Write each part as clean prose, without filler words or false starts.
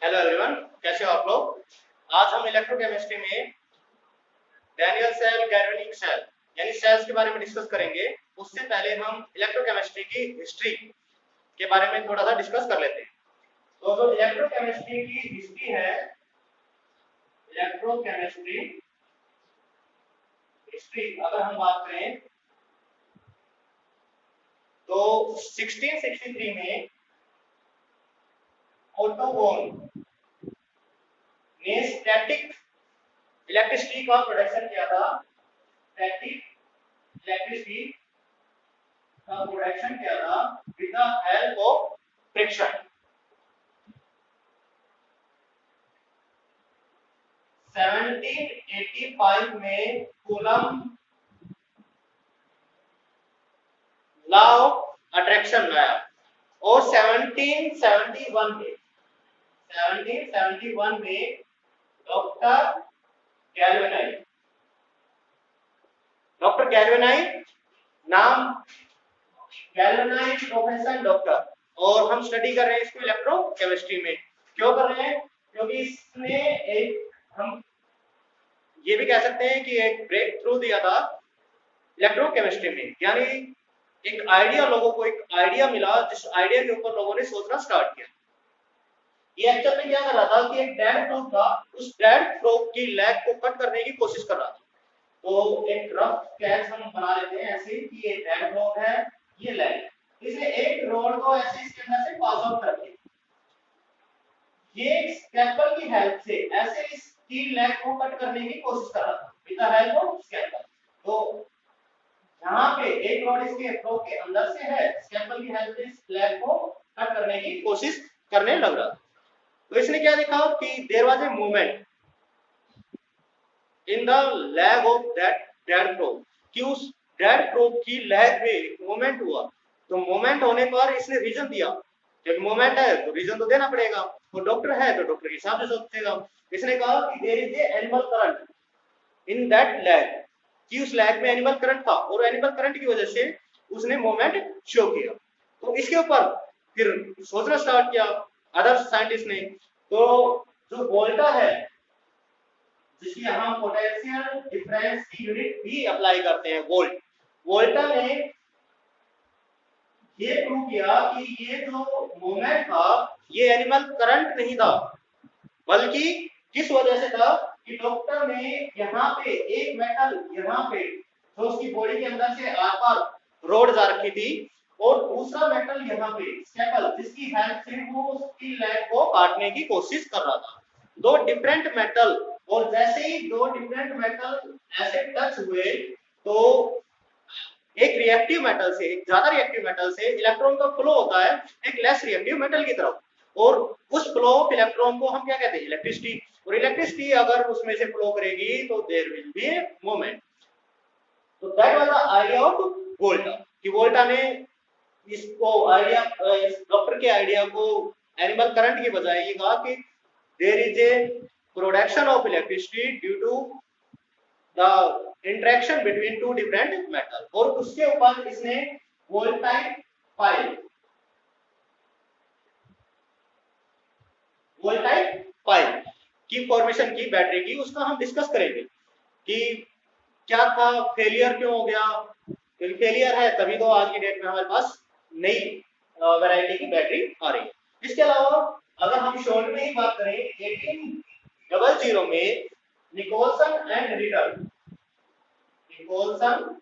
Hello everyone, कैसे हो आप लोग। आज हम इलेक्ट्रोकेमिस्ट्री में डैनियल सेल, गैल्वेनिक सेल यानी सेल्स के बारे में डिस्कस करेंगे। उससे पहले हम इलेक्ट्रोकेमिस्ट्री की हिस्ट्री के बारे में थोड़ा सा डिस्कस कर लेते हैं। तो जो इलेक्ट्रोकेमिस्ट्री की हिस्ट्री है, इलेक्ट्रोकेमिस्ट्री हिस्ट्री अगर हम बात करें तो 1663 में ओटो बोन ने स्टैटिक इलेक्ट्रिसिटी का प्रोडक्शन किया था। स्टैटिक इलेक्ट्रिसिटी का प्रोडक्शन किया था with the help of friction. 1785 में कूलम लॉ ऑफ अट्रैक्शन लाया और 1771 में डॉक्टर गैल्वेनाई नाम गैल्वेनाई प्रोफेसर डॉक्टर। और हम स्टडी कर रहे हैं इसको इलेक्ट्रोकेमिस्ट्री में। क्यों कर रहे हैं? क्योंकि इसने एक, हम ये भी कह सकते हैं कि एक ब्रेक थ्रू दिया था इलेक्ट्रोकेमिस्ट्री में। यानी एक आइडिया, लोगों को एक आइडिया मिला, जिस आइडिया के ऊपर लोगों ने सोचना स्टार्ट किया। ये एक्चुअल में क्या कर रहा था कि एक डेड फ्लोक था, उस डेड फ्लोक की लेग को कट करने की कोशिश कर रहा था। तो एक रफ स्केच हम बना लेते हैं ऐसे कि ये डेड फ्लोक है, ये लेग। इसे एक रोड को ऐसे इसके अंदर से पास आउट करके ये स्केपल की हेल्प से ऐसे इसकी लेग को कट करने की कोशिश कर रहा था विद द हेल्प ऑफ स्केपल। तो यहाँ पे एक रॉड इसके फ्लो के अंदर से है, स्केपल की हेल्प से इस लेग को कट करने की कोशिश करने लग रहा। तो इसने क्या देखा कि there was a movement in the leg of that dead frog, कि उस डेड फ्लो की लेग में मूवमेंट हुआ। तो मूवमेंट होने पर इसने रीजन दिया, जब मूवमेंट है तो रीजन तो देना पड़ेगा। वो डॉक्टर है तो डॉक्टर के हिसाब से सोचेगा। इसने कहा कि there is a animal current in that leg, कि उस लैग में एनिमल करंट था और एनिमल करंट की वजह से उसने मोमेंट शो किया। तो इसके ऊपर फिर सोचना स्टार्ट किया अदर साइंटिस्ट ने। तो जो वोल्टा है, जिसकी हम पोटेंशियल डिफरेंस की यूनिट भी अप्लाई करते हैं, वोल्टा ने ये प्रूव किया कि ये जो मोमेंट था ये एनिमल करंट नहीं था, बल्कि किस वजह से था कि डॉक्टर ने यहाँ पे एक मेटल, यहाँ पे जो उसकी बॉडी के अंदर से आर पार रोड जा रखी थी, और दूसरा मेटल यहाँ पे स्टेपल, जिसकी हेल्प से वो उसकी लेग को काटने की कोशिश कर रहा था। दो डिफरेंट मेटल, और जैसे ही दो डिफरेंट मेटल ऐसे टच हुए तो एक रिएक्टिव मेटल से, एक ज्यादा रिएक्टिव मेटल से इलेक्ट्रॉन का फ्लो होता है एक लेस रिएक्टिव मेटल की तरफ, और उस फ्लो ऑफ इलेक्ट्रॉन को हम क्या कहते हैं? इलेक्ट्रिसिटी। और इलेक्ट्रिसिटी अगर उसमें से फ्लो करेगी तो there will be a moment. तो that was the idea of Volta, कि वोल्टा ने इसको आइडिया, इस डॉक्टर के आइडिया को एनिमल करंट की बजाय ये कहा कि there is a production of electricity due to the interaction between two different metal. और उसके ऊपर इसने वोल्टाइक पाइल की फॉर्मेशन की बैटरी की, उसका हम डिस्कस करेंगे कि क्या था, फेलियर क्यों हो गया। क्योंकि फेलियर है तभी तो आज की डेट में हमारे पास नई वैरायटी की बैटरी आ रही है। इसके अलावा अगर हम शॉर्ट में ही बात करें, 1800 में Nicholson and Ritter, Nicholson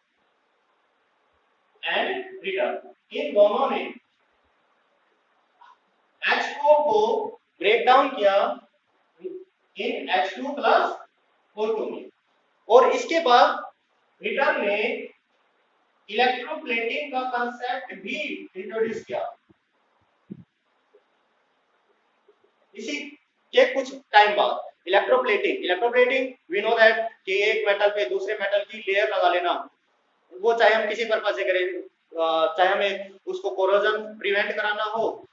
and Ritter इन दोनों ने H4 को ब्रेक डाउन किया इन H2 प्लस O2 में। और इसके बाद रिटर ने इलेक्ट्रोप्लेटिंग का कंसेप्ट भी इंट्रोड्यूस किया। इसी के कुछ टाइम बाद इलेक्ट्रोप्लेटिंग वी नो दैट कि एक मेटल पे दूसरे मेटल की लेयर लगा लेना, वो चाहे हम किसी पर्पज से करें, चाहे हमें उसको कोरोजन प्रिवेंट कराना हो,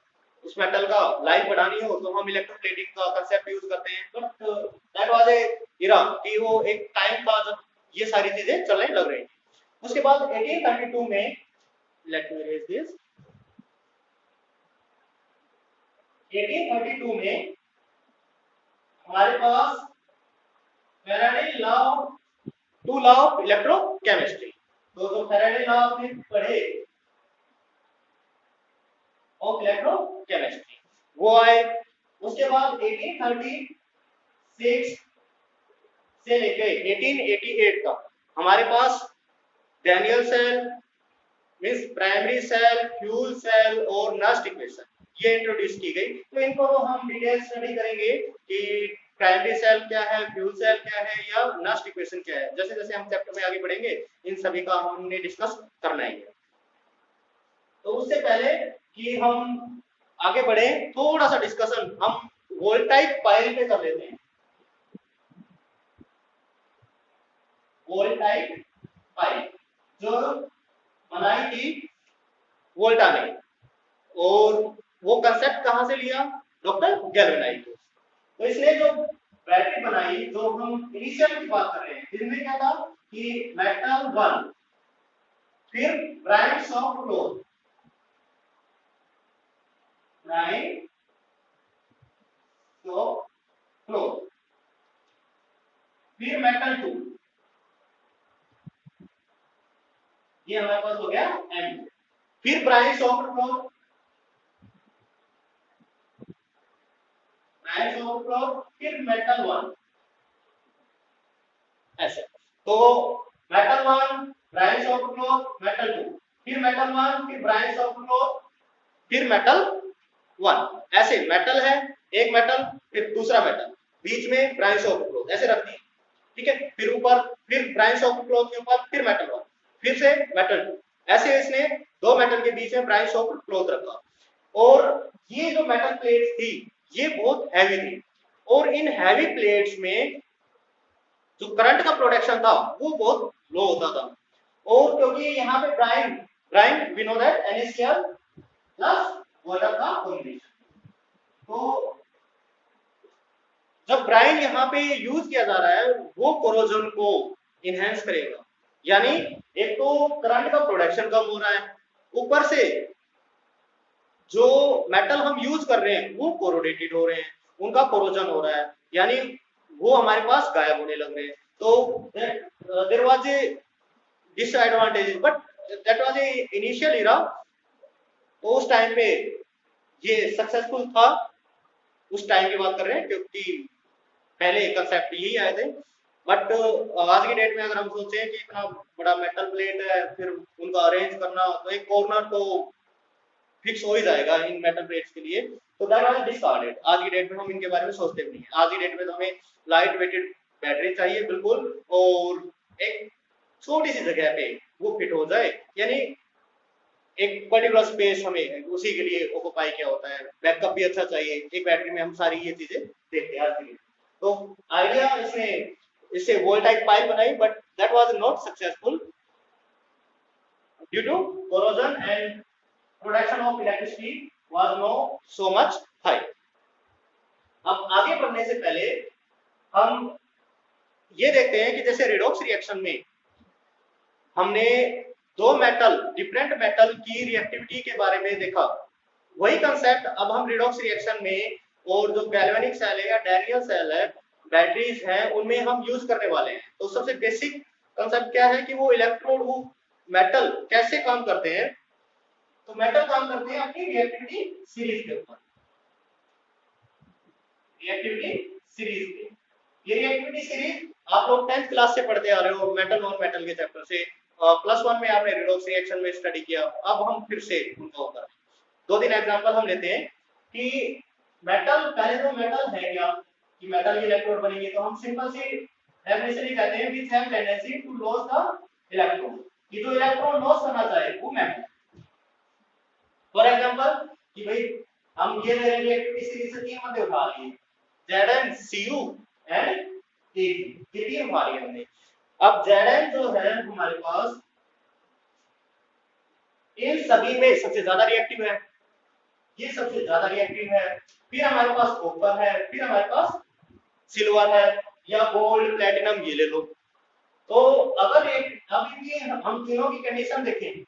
उस मेटल का लाइफ बढ़ानी हो, तो हम इलेक्ट्रोप्लेटिंग का कांसेप्ट यूज करते हैं। बट दैट वाज ए इरा, कि वो एक टाइम था जब ये सारी चीजें चलने लग रही थी। उसके बाद 1832 में, लेट मी इरेज दिस, 1832 में हमारे पास Faraday law, two law of electrochemistry. तो जो फैराडे लॉ आपने पढ़े ऑफ इलेक्ट्रोकेमिस्ट्री वो आए। उसके बाद 1836 से लेके 1888 तक हमारे पास Daniell cell means primary cell, fuel cell और नस्ट इक्वेशन ये इंट्रोड्यूस की गई। तो इनको हम डिटेल स्टडी करेंगे कि प्राइमरी सेल क्या है, फ्यूल सेल क्या है या नस्ट इक्वेशन क्या है। जैसे जैसे हम चैप्टर में आगे बढ़ेंगे इन सभी का हमने डिस्कस करना है। तो उससे पहले कि हम आगे बढ़े थोड़ा सा डिस्कशन हम वोल्टाइक पाइल पे कर लेते हैं। वोल्टाइक पाइल जो बनाई थी वोल्टा ने, और वो कंसेप्ट कहां से लिया? Doctor galvanise. तो इसने जो बैटरी बनाई, जो हम इनिशियल की बात कर रहे हैं, इसमें क्या था कि मेटल 1 फिर bright soft cloth, bright soft cloth, फिर मेटल 2, ये हमारे पास हो गया एम, फिर bright soft cloth, bright soft cloth, फिर मेटल 1 ऐसे। तो metal 1 bright soft cloth, metal 2, फिर मेटल 1, फिर ब्राइट सॉफ्ट क्लोथ, फिर मेटल 1, ऐसे मेटल है एक मेटल फिर दूसरा मेटल, बीच में ब्राइट सॉफ्ट क्लोथ ऐसे रख दी। ठीक है, फिर ऊपर फिर ब्राइट सॉफ्ट क्लोथ के ऊपर फिर मेटल 1, फिर से मेटल 2, ऐसे इसने दो मेटल के बीच में ब्राइट सॉफ्ट क्लोथ रखा। और ये जो मेटल प्लेट्स थी ये बहुत हैवी थी, और इन हैवी प्लेट्स में जो करंट का प्रोडक्शन था वो बहुत लो होता था। और क्योंकि यहाँ पे brine brine we know that NaCl plus water का कॉम्बिनेशन, तो जब ब्राइन यहाँ पे यूज किया जा रहा है वो कोरोजन को इनहेंस करेगा, यानी एक तो करंट का प्रोडक्शन कम हो रहा है, ऊपर से जो मेटल हम यूज कर रहे हैं वो कोरोडेटेड हो रहे हैं, उनका कोरोजन हो रहा है, यानी वो हमारे पास गायब होने लग रहे हैं। तो there was a disadvantage but that was a initial era. तो उस टाइम पे ये सक्सेसफुल था, उस टाइम की बात कर रहे हैं क्योंकि पहले कंसेप्ट यही आए थे। बट आज की डेट में अगर हम सोचें कि इतना बड़ा मेटल प्लेट है फिर उनका अरेंज करना, तो एक कॉर्नर तो फिक्स हो ही जाएगा इन मेटल प्लेट्स के लिए, तो दैट वाज डिस्कार्डेड। आज की डेट में हम इनके बारे में सोचते भी नहीं है। आज की डेट में तो हमें लाइट वेटेड बैटरी चाहिए बिल्कुल, और एक छोटी सी जगह पे वो फिट हो जाए, यानी एक पर्टिकुलर स्पेस हमें उसी के लिए ऑक्युपाई किया होता है। बैकअप भी अच्छा चाहिए, एक बैटरी में हम सारी ये चीजें देखते हैं आज के लिए। तो आइडिया इसने इससे वोल्टाइक पाइल बनाई, but that was not successful due to corrosion and production of electricity was no so much high. अब आगे बढ़ने से पहले हम ये देखते हैं कि जैसे रिडॉक्स रिएक्शन में हमने दो मेटल डिफरेंट मेटल की रिएक्टिविटी के बारे में देखा, वही कंसेप्ट अब हम रिडॉक्स रिएक्शन में और जो गैल्वेनिक सेल है या डैनियल सेल है, बैटरीज हैं, उनमें हम यूज करने वाले हैं। तो सबसे बेसिक कंसेप्ट क्या है कि वो इलेक्ट्रोड, वो मेटल कैसे काम करते हैं। तो मेटल काम करते हैं अपनी रिएक्टिविटी सीरीज के ऊपर, रिएक्टिविटी सीरीज पे। ये रिएक्टिविटी सीरीज आप लोग 10th क्लास से पढ़ते आ रहे हो, मेटल और मेटल के चैप्टर से। +1 में आपने रिडॉक्स रिएक्शन में स्टडी किया, अब हम फिर से उनको कर दो तीन एग्जांपल हम लेते हैं कि मेटल, पहले तो मेटल है क्या कि मेटल के इलेक्ट्रोड बनेंगे, तो हम सिंपल सी डेफिनेशन ही कहते हैं which have tendency to loss the electron, कि जो इलेक्ट्रॉन लॉस करना चाहे वो मेटल। फॉर एग्जांपल कि भाई हम ये ले लेंगे एक्टिविटी सीरीज से तीन बंदे उठा लिए, Zn Cu एंड Ag, ये तीन उठा लिए हमने। अब Zn जो है हमारे पास इन सभी में सबसे ज्यादा रिएक्टिव है, ये सबसे ज्यादा रिएक्टिव है। फिर हमारे पास कॉपर है, फिर हमारे पास सिल्वर है या गोल्ड प्लैटिनम, ये ले लो। तो अगर एक अब इनकी हम तीनों की कंडीशन देखें,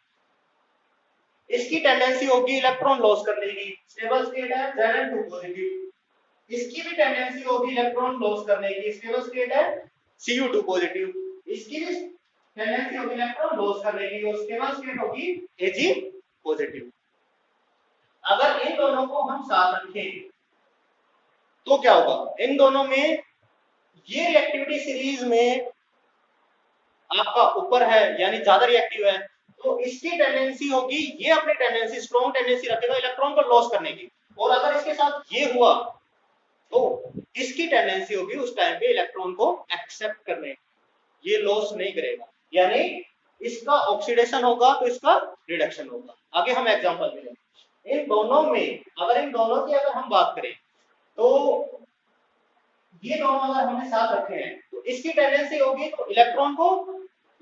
इसकी टेंडेंसी होगी इलेक्ट्रॉन लॉस करने की, स्टेबल स्टेट है Zn2 पॉजिटिव, इसकी भी टेंडेंसी होगी इलेक्ट्रॉन लॉस करने की, स्टेबल स्टेट है Cu2 पॉजिटिव, इसकी भी टेंडेंसी होगी इलेक्ट्रॉन लॉस करने की, और स्टेबल स्टेट होगी Ag पॉजिटिव। अगर इन दोनों को हम साथ रखें तो क्या होगा, इन दोनों में ये रिएक्टिविटी सीरीज में आपका ऊपर है यानी ज्यादा रिएक्टिव है, तो इसकी टेंडेंसी होगी, ये अपनी टेंडेंसी स्ट्रॉन्ग टेंडेंसी रखेगा इलेक्ट्रॉन को लॉस करने की, और अगर इसके साथ ये हुआ तो इसकी टेंडेंसी होगी उस टाइम पे इलेक्ट्रॉन को एक्सेप्ट करने की, ये लॉस नहीं करेगा, यानी इसका ऑक्सीडेशन होगा तो इसका रिडक्शन होगा। आगे हम एग्जांपल देंगे। इन दोनों में अगर इन दोनों की अगर हम बात करें तो ये दोनों अगर हमने साथ रखे हैं तो इसकी टेंडेंसी होगी तो इलेक्ट्रॉन को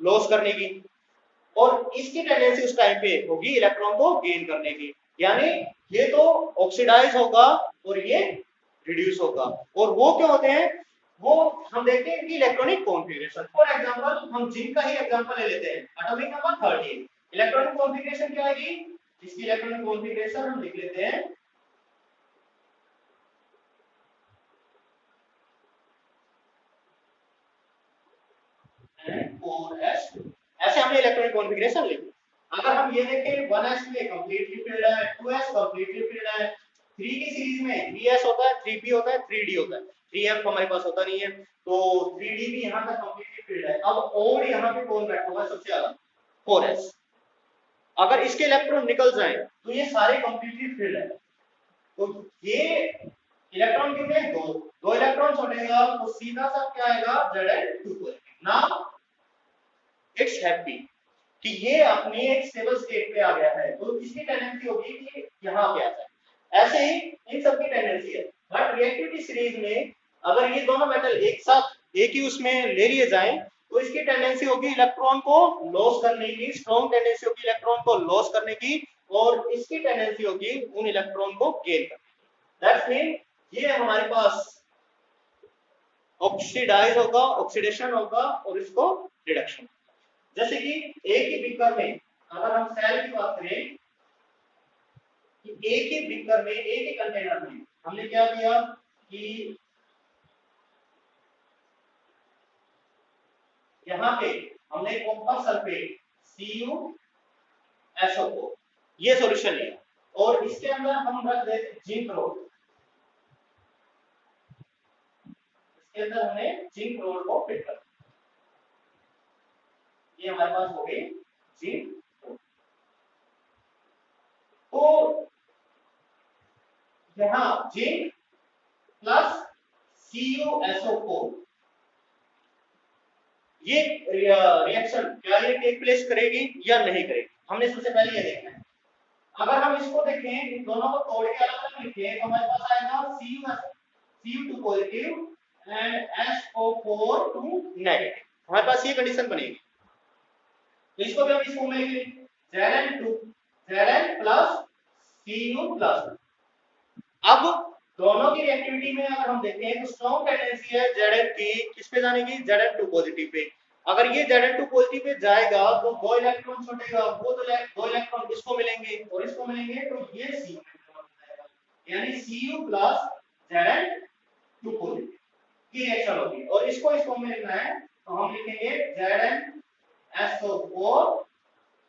लॉस करने की, और इसकी टेंडेंसी उस टाइम पे होगी इलेक्ट्रॉन को गेन करने की, यानी ये तो ऑक्सीडाइज होगा और ये रिड्यूस होगा। और वो क्यों होते हैं, वो हम देखते हैं कि इलेक्ट्रॉनिक कॉन्फ़िगरेशन। फॉर एग्जांपल हम जिंक का ही एग्जांपल ले लेते हैं, एटॉमिक नंबर 13, इलेक्ट्रॉनिक कॉन्फ़िगरेशन क्या आएगी, इसकी इलेक्ट्रॉनिक कॉन्फ़िगरेशन हम लिख लेते हैं N4S, ऐसे हमने इलेक्ट्रॉनिक कॉन्फ़िगरेशन लिखी। अगर हम ये देखें 1s में कंप्लीटली फिल्ड है, 2s कंप्लीटली फिल्ड है, 3 की सीरीज में 3s होता है, 3p होता है, 3d होता है, 3f हमारे पास होता नहीं है, तो 3d भी यहां तक कंप्लीटली फिल्ड है। अब और यहां पे कौन बैठा हुआ है सबसे ज्यादा, 4s। अगर इसके इलेक्ट्रॉन निकल जाएं तो ये सारे कंप्लीटली फिल्ड है, तो ये इलेक्ट्रॉन कितने, दो इलेक्ट्रॉन छोड़ेगा तो सीधा सा क्या आएगा, Zn2 ना, इट्स हैप्पी कि ये अपनी एक स्टेबल स्टेट पे आ गया है, तो इसकी टेंडेंसी होगी कि यहां पे आ जाए। ऐसे ही इन सब की टेंडेंसी है, बट रिएक्टिविटी सीरीज में अगर ये दोनों मेटल एक साथ एक ही उसमें ले लिए जाएं तो इसकी टेंडेंसी होगी इलेक्ट्रॉन को लॉस करने की, स्ट्रॉन्ग टेंडेंसी होगी इलेक्ट्रॉन को लॉस करने की, और इसकी टेंडेंसी होगी उन इलेक्ट्रॉन को गेन करने की। दैट्स मीन ये हमारे पास ऑक्सीडाइज होगा, ऑक्सीडेशन होगा, और इसको रिडक्शन। जैसे कि एक ही बीकर में अगर हम सेल की बात करें कि एक ही बीकर में एक ही कंटेनर में हमने क्या किया कि यहां पे हमने कॉपर सल्फेट CuSO4 ये सॉल्यूशन लिया, और इसके अंदर हम रख देते जिंक रोड, इसके अंदर हमने जिंक रोड को फिट कर, ये हमारे पास हो गई जिंक रोड। तो यहां जिंक प्लस CuSO4 ये रिएक्शन क्या ये टेक प्लेस करेगी या नहीं करेगी, हमने सबसे पहले ये देखना है। अगर हम इसको देखें, इन दोनों को तोड़ के अलग-अलग लिखें तो हमारे पास आएगा Cu2 positive and SO4 negative, हमारे पास ये कंडीशन बनेगी। तो इसको भी हम इस फॉर्म में लिखेंगे Zn प्लस Cu प्लस। अब दोनों की रिएक्टिविटी में अगर हम देखें तो स्ट्रॉन्ग टेंडेंसी है Zn की किस पे जाने की, Zn2 पॉजिटिव पे। अगर ये Zn2 पॉजिटिव पे जाएगा तो दो इलेक्ट्रॉन छूटेगा, वो दो इलेक्ट्रॉन इसको मिलेंगे और इसको मिलेंगे, तो ये Cu यानी Cu प्लस Zn2 पॉजिटिव की रिएक्शन होगी, और इसको इस फॉर्म में लिखना है तो हम लिखेंगे ZnSO4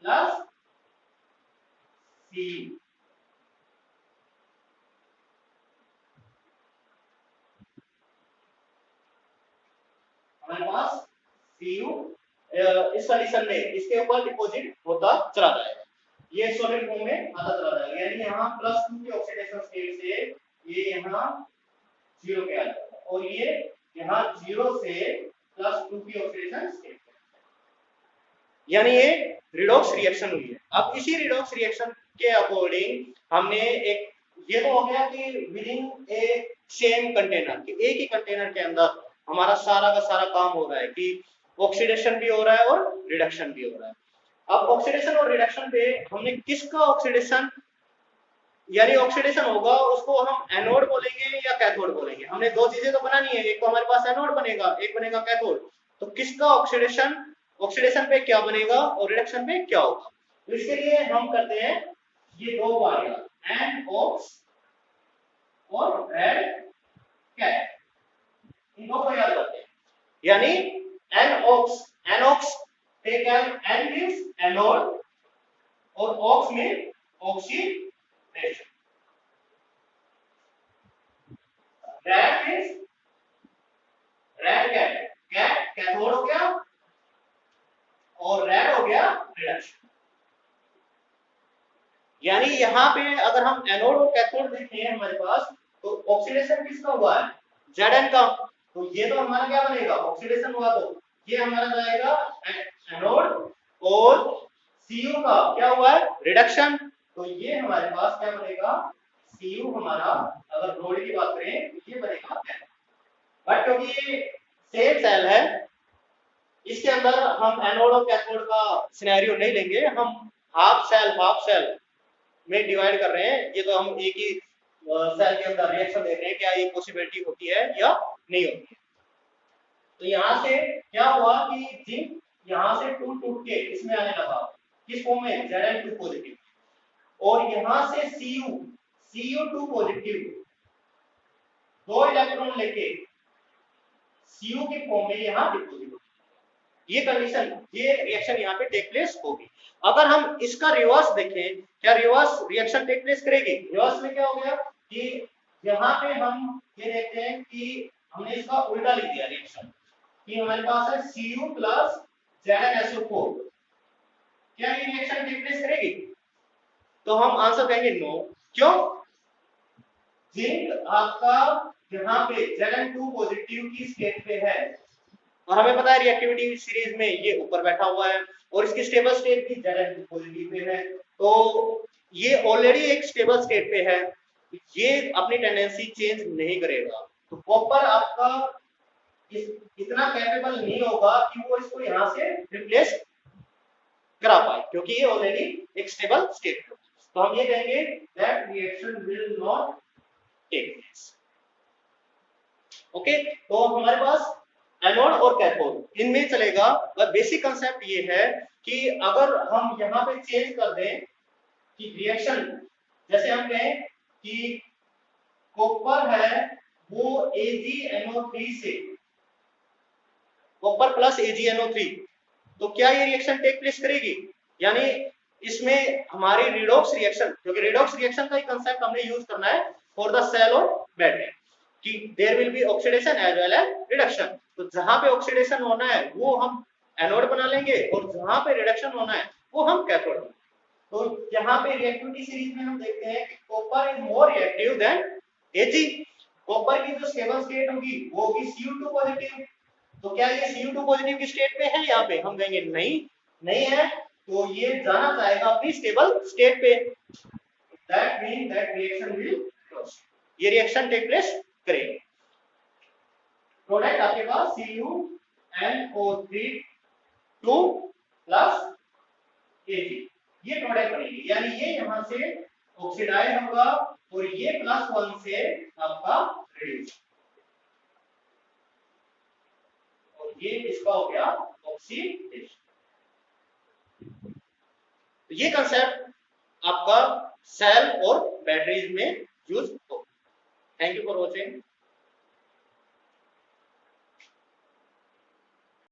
प्लस Cu। हमारे पास Cu इस कंडीशन में इसके ऊपर डिपॉजिट होता चला जाएगा, ये सॉलिड फॉर्म में आता चला जाएगा, यानी यहाँ +2 के ऑक्सीडेशन स्टेट से ये यहाँ 0 पे आ जाएगा, और ये यहाँ 0 से +2 की ऑक्सीडेशन स्टेट, यानी ये रिडॉक्स रिएक्शन हुई है। अब इसी रिडॉक्स रिएक्शन के अकॉर्डिंग हमने एक, ये तो हो गया कि with in A same container, कि एक ही कंटेनर के अंदर हमारा सारा का सारा काम हो रहा है कि ऑक्सीडेशन भी हो रहा है और रिडक्शन भी हो रहा है। अब ऑक्सीडेशन और रिडक्शन पे हमने किसका ऑक्सीडेशन यानी ऑक्सीडेशन होगा उसको हम एनोड बोलेंगे या कैथोड बोलेंगे, हमने दो चीजें तो बनानी है, एक तो हमारे पास एनोड बनेगा, एक बनेगा कैथोड, तो किसका ऑक्सीडेशन, ऑक्सीडेशन पे क्या बनेगा और रिडक्शन पे क्या होगा। तो इसके लिए हम करते हैं ये दो बारियां NOx और रेड यानी anox take an means anode और ऑक्स में oxidation, red means red cat cathode हो गया और रेड हो गया रिडक्शन। यानी यहाँ पे अगर हम एनोड और कैथोड देखें हमारे पास तो ऑक्सीडेशन किसका हुआ है, Zn का, तो ये तो हमारा क्या बनेगा, ऑक्सीडेशन हुआ तो ये हमारा जाएगा एनोड, और Cu का क्या हुआ है, रिडक्शन, तो ये हमारे पास क्या बनेगा, Cu हमारा अगर रोड की बात करें तो ये बनेगा। बट क्योंकि ये सेम सेल है इसके अंदर हम एनोड और कैथोड का सिनेरियो नहीं लेंगे, हम हाफ सेल में डिवाइड कर रहे हैं, ये तो हम एक ही सेल के अंदर रिएक्शन देख रहे हैं, क्या ये पॉसिबिलिटी होती है या नहीं होती है। तो यहाँ से क्या हुआ कि जिंक यहाँ से टूट के इसमें आने लगा, किस फॉर्म में, Zn2 पॉजिटिव, और यहाँ से Cu2 पॉजिटिव 2 इलेक्ट्रॉन लेके Cu के फॉर्म में यहाँ डिपोजिट होगा, ये कंडीशन, ये रिएक्शन यहाँ पे टेक प्लेस होगी। अगर हम इसका रिवर्स देखें, क्या रिवर्स रिएक्शन टेक प्लेस करेगी, रिवर्स में क्या हो गया कि यहाँ पे हम ये देखते हैं कि हमने इसका उल्टा लिख दिया रिएक्शन, कि हमारे पास है Cu प्लस ZnSO4, क्या ये रिएक्शन टेक प्लेस करेगी, तो हम आंसर कहेंगे नो। क्यों, जिंक आपका यहाँ पे Zn2 पॉजिटिव की स्टेट पे है, और हमें पता है रिएक्टिविटी सीरीज में ये ऊपर बैठा हुआ है, और इसकी स्टेबल स्टेट भी Zn2 पॉजिटिव पे है, तो ये ऑलरेडी एक स्टेबल स्टेट पे है, ये अपनी टेंडेंसी चेंज नहीं करेगा। तो कॉपर आपका इतना कैपेबल नहीं होगा कि वो इसको यहाँ से रिप्लेस करा पाए, क्योंकि ये ऑलरेडी एक स्टेबल स्टेट है। तो हम ये कहेंगे that reaction will not take place. Okay, तो हमारे पास एनोड और कैथोड इनमें चलेगा, पर बेसिक कंसेप्ट ये है कि अगर हम यहाँ पे चेंज कर दें कि रिएक्शन, जैसे हम कहें कि कॉपर है वो AgNO3 से, कॉपर प्लस AgNO3, तो क्या ये रिएक्शन टेक प्लेस करेगी, यानी इसमें हमारी रिडॉक्स रिएक्शन, क्योंकि रिडॉक्स रिएक्शन का ही कंसेप्ट हमने यूज करना है फॉर द सेल और बैटरी, कि there will be oxidation as well as reduction. तो जहां पे ऑक्सीडेशन होना है वो हम एनोड बना लेंगे, और जहां पे रिडक्शन होना है वो हम कैथोड। तो यहाँ पे रिएक्टिविटी सीरीज में हम देखते हैं कि copper is more reactive than Ag, copper की जो स्टेबल स्टेट होगी वो होगी Cu2 पॉजिटिव, तो क्या ये Cu2 पॉजिटिव की स्टेट पे है, यहाँ पे हम कहेंगे नहीं है, तो ये जाना चाहेगा अपनी स्टेबल स्टेट पे, that mean that reaction will cross, ये रिएक्शन टेक प्लेस करेगी। प्रोडक्ट आपके पास CuNO3 2 प्लस Ag, ये प्रोडक्ट बनेगी, यानी ये यहाँ से ऑक्सीडाइज होगा और ये +1 से आपका रिड्यूस, और ये इसका हो गया ऑक्सीडेशन। ये कंसेप्ट आपका सेल और बैटरीज में यूज होगा। Thank you for watching.